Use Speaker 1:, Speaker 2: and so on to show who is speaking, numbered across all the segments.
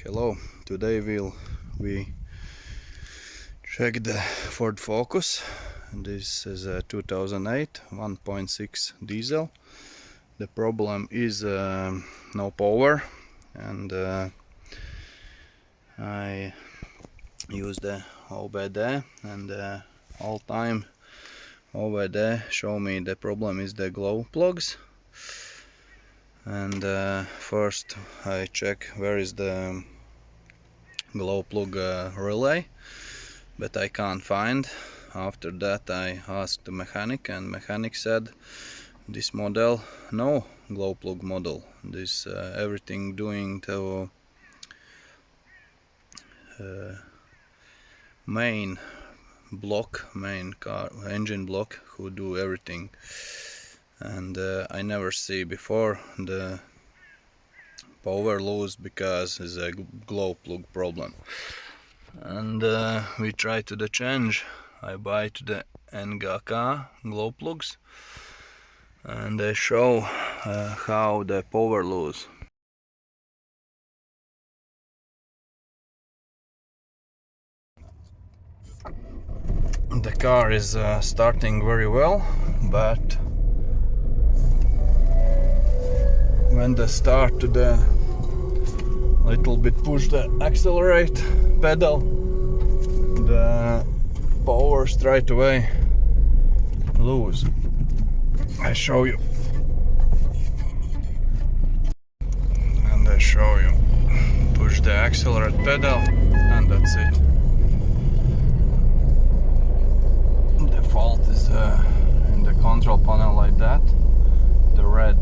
Speaker 1: Hello, today we check the Ford Focus. This is a 2008 1.6 diesel. The problem is no power, and I use the OBD, and all time OBD show me the problem is the glow plugs. And first I check where is the glow plug relay, but I can't find. After that I asked the mechanic, and mechanic said this model no glow plug model. This everything doing to main car engine block who do everything. And I never see before the power lose because it's a glow plug problem. And we try to the change. I buy to the NGK glow plugs, and they show how the power lose. The car is starting very well, but when they start to the little bit push the accelerate pedal, the power straight away lose. I show you, and I show you. Push the accelerate pedal, and that's it. The fault is in the control panel like that. The red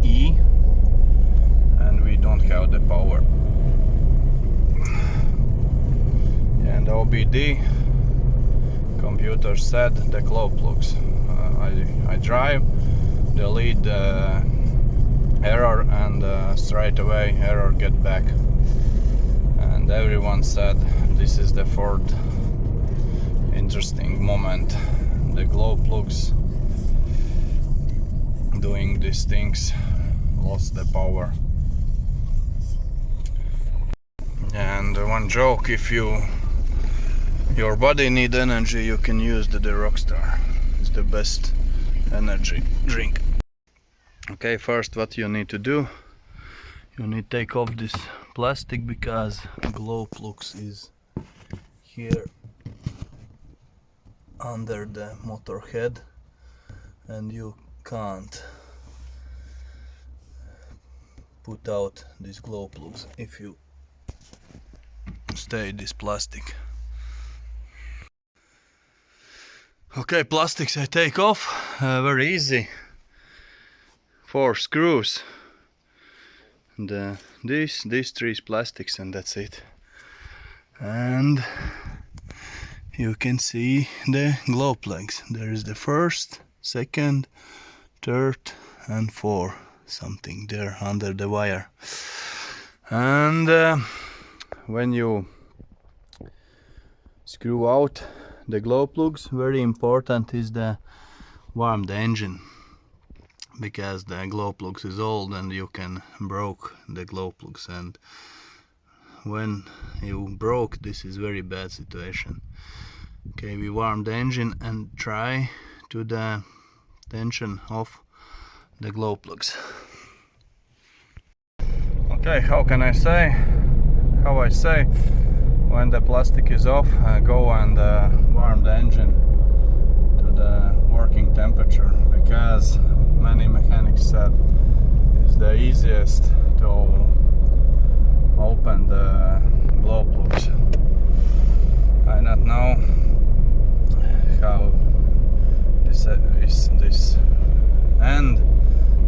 Speaker 1: E, and we don't have the power. And OBD computer said the glow plugs. I drive, delete the error, and straight away error get back. And everyone said this is the Ford interesting moment. The glow plugs doing these things lost the power. And one joke, if your body need energy, you can use the Rockstar. It's the best energy drink. Okay, first what you need to do, you need to take off this plastic because glow plugs is here under the motor head, and you can't put out these glow plugs if you stay this plastic. Okay, plastics I take off, very easy. 4 screws, and these 3 plastics, and that's it. And you can see the glow plugs. There is the first, second, third, and 4 something there under the wire. And when you screw out the glow plugs, very important is the warm the engine, because the glow plugs is old and you can broke the glow plugs, and when you broke, this is very bad situation. Okay, we warm the engine and try to the tension of the glow plugs. Okay, how I say when the plastic is off, go and warm the engine to the working temperature, because many mechanics said it's the easiest to open the glow plugs. I don't know how this end,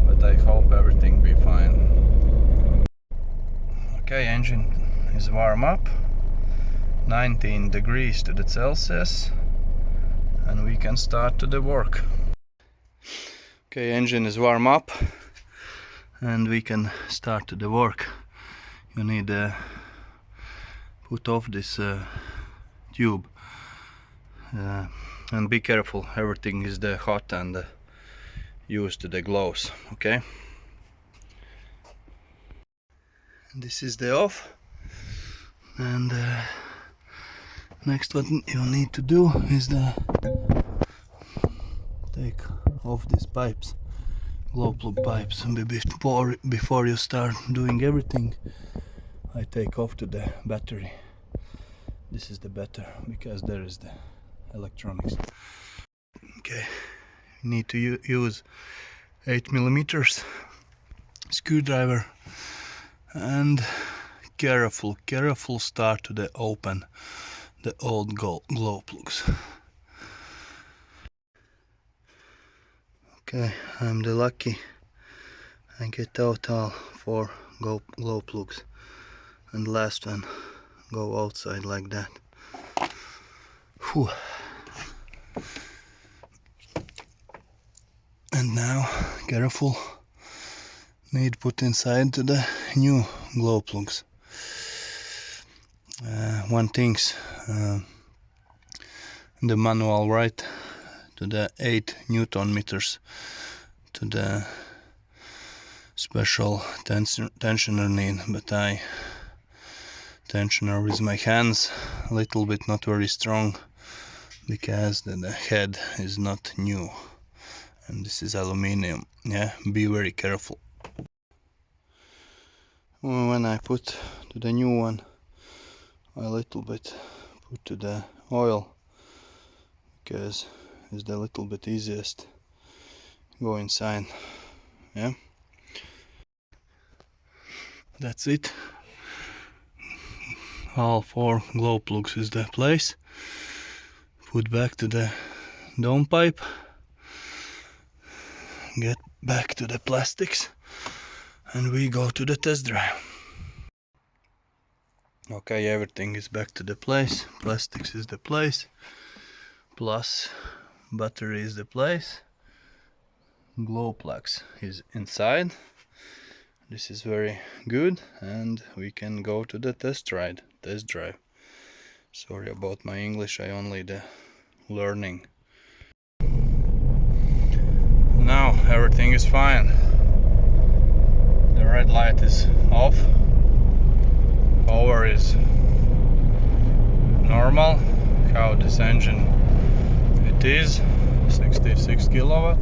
Speaker 1: but I hope everything be fine. Okay, engine is warm up, 19 degrees to the Celsius, and we can start to the work. Okay, engine is warm up, and we can start to the work. You need to put off this tube, and be careful, everything is hot and used to the glows. Okay. This is the off, and next what you need to do is take off these pipes, glow plug pipes, and before you start doing everything, I take off to the battery. This is the better, because there is the electronics. Okay, you need to use 8mm screwdriver and careful start to open the old glow plugs. Okay, I'm the lucky. I get out all 4 glow plugs, and the last one go outside like that. Whew. And now, careful, need put inside to the new glow plugs. One thing's the manual right to the 8 Newton meters to the special tensioner need, but I tensioner with my hands, a little bit not very strong, because the head is not new and this is aluminium. Yeah, be very careful. When I put to the new one, I little bit put to the oil, because it's the little bit easiest go inside. Yeah, that's it. All 4 glow plugs is the place. Put back to the dome pipe, get back to the plastics, and we go to the test drive. Okay, everything is back to the place. Plastics is the place, plus battery is the place, glow plugs is inside. This is very good, and we can go to the test drive. Sorry about my English, I only the learning. Now everything is fine. The red light is off. Power is normal. How this engine it is, 66 kilowatt.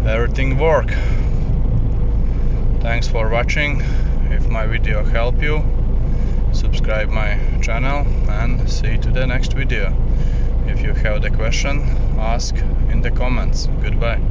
Speaker 1: Everything work. Thanks for watching. If my video helped you, subscribe my channel and see you to the next video. If you have the question, ask in the comments. Goodbye.